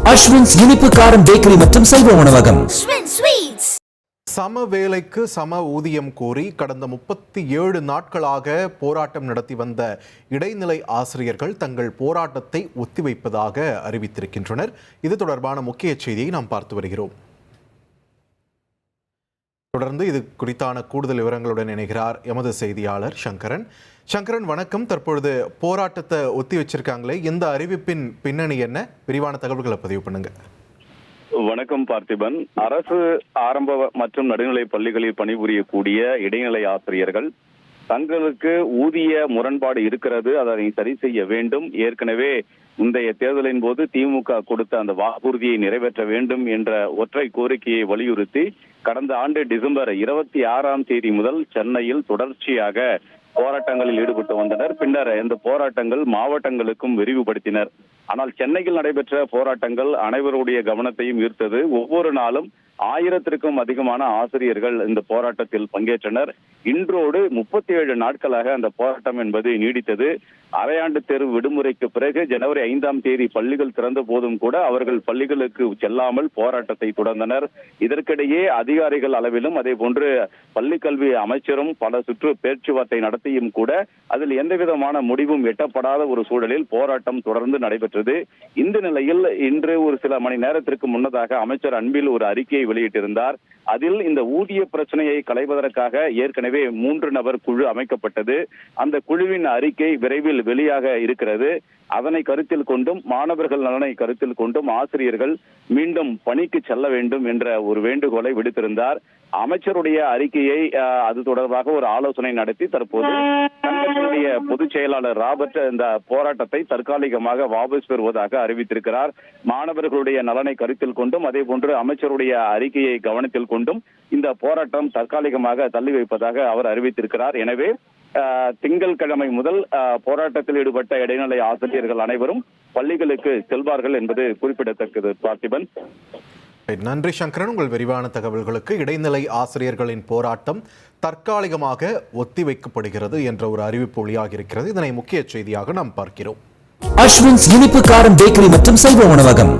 அஸ்வின்ஸ் இனிப்பு காரம் பேக்கரி மற்றும் சைவ உணவகம். சம வேலைக்கு சம ஊதியம் கோரி கடந்த 37 நாட்களாக போராட்டம் நடத்தி வந்த இடைநிலை ஆசிரியர்கள் தங்கள் போராட்டத்தை ஒத்திவைப்பதாக அறிவித்திருக்கின்றனர். இது தொடர்பான முக்கிய செய்தியை நாம் பார்த்து வருகிறோம். தொடர்ந்து இது குறித்தான கூடுதல் விவரங்களுடன் இணைகிறார் எமது செய்தியாளர் சங்கரன். சங்கரன், வணக்கம். தற்பொழுது போராட்டத்தை ஒத்தி வச்சிருக்காங்களே, இந்த அறிவிப்பின் பின்னணி என்ன? விரிவான தகவல்களை பதிவு பண்ணுங்க. வணக்கம் பார்த்திபன். அரசு ஆரம்ப மற்றும் நடுநிலை பள்ளிகளில் பணிபுரியக்கூடிய இடைநிலை ஆசிரியர்கள் தங்களுக்கு ஊதிய முரண்பாடு இருக்கிறது, அதனை சரி செய்ய வேண்டும். ஏற்கனவே முந்தைய தேர்தலின் போது திமுக கொடுத்த அந்த வாக்குறுதியை நிறைவேற்ற வேண்டும் என்ற ஒற்றை கோரிக்கையை வலியுறுத்தி கடந்த ஆண்டு டிசம்பர் 26 முதல் சென்னையில் தொடர்ச்சியாக போராட்டங்களில் ஈடுபட்டு வந்தனர். பின்னர் இந்த போராட்டங்கள் மாவட்டங்களுக்கும் விரிவுபடுத்தினர். ஆனால் சென்னையில் நடைபெற்ற போராட்டங்கள் அனைவருடைய கவனத்தையும் ஈர்த்தது. ஒவ்வொரு நாளும் 1000க்கும் அதிகமான ஆசிரியர்கள் இந்த போராட்டத்தில் பங்கேற்றனர். இன்றோடு 37 நாட்களாக அந்த போராட்டம் என்பது நீடித்தது. அரையாண்டு தேர்வு விடுமுறைக்கு பிறகு ஜனவரி 5 பள்ளிகள் திறந்த போதும் கூட அவர்கள் பள்ளிகளுக்கு செல்லாமல் போராட்டத்தை தொடர்ந்தனர். இதற்கிடையே அதிகாரிகள் அளவிலும் அதே போன்று பள்ளிக்கல்வி அமைச்சரும் பல சுற்று பேச்சுவார்த்தை நடத்தியும் கூட அதில் எந்த விதமான முடிவும் எட்டப்படாத ஒரு சூழலில் போராட்டம் தொடர்ந்து நடைபெற்றது. இந்த நிலையில் இன்று ஒரு சில மணி நேரத்திற்கு முன்னதாக அமைச்சர் அன்பில் ஒரு அறிக்கையை வெளியிட்டிருந்தார். அதில் இந்த ஊதிய பிரச்சனையை களைவதற்காக ஏற்கனவே 3 நபர் குழு அமைக்கப்பட்டது. அந்த குழுவின் அறிக்கை விரைவில் வெளியாக இருக்கிறது. அதனை கருத்தில் கொண்டும் மாணவர்கள் நலனை கருத்தில் கொண்டும் ஆசிரியர்கள் மீண்டும் பணிக்கு செல்ல வேண்டும் என்ற ஒரு வேண்டுகோளை விடுத்திருந்தார். அமைச்சருடைய அறிக்கையை அது தொடர்பாக ஒரு ஆலோசனை நடத்தி தற்போது சங்கத்தினுடைய பொதுச் செயலாளர் ராபர்ட் இந்த போராட்டத்தை தற்காலிகமாக வாபஸ் பெறுவதாக அறிவித்திருக்கிறார். மாணவர்களுடைய நலனை கருத்தில் கொண்டும் அதே போன்று அமைச்சருடைய அறிக்கையை கவனத்தில் கொண்டும் இந்த போராட்டம் தற்காலிகமாக தள்ளி வைப்பதாக அவர் அறிவித்திருக்கிறார். எனவே திங்கட்கிழமை முதல் போராட்டத்தில் ஈடுபட்ட இடைநிலை ஆசிரியர்கள் அனைவரும் பள்ளிகளுக்கு செல்வார்கள் என்பது குறிப்பிடத்தக்கது. பார்த்திபன், நன்றி சங்கரன், உங்கள் விரிவான தகவல்களுக்கு. இடைநிலை ஆசிரியர்களின் போராட்டம் தற்காலிகமாக ஒத்திவைக்கப்படுகிறது என்ற ஒரு அறிவிப்பு வெளியாகி இருக்கிறது. இதனை முக்கிய செய்தியாக நாம் பார்க்கிறோம். அஸ்வின்ஸ் இனிப்பு காரம் பேக்கரி மற்றும் சைவ உணவகம்.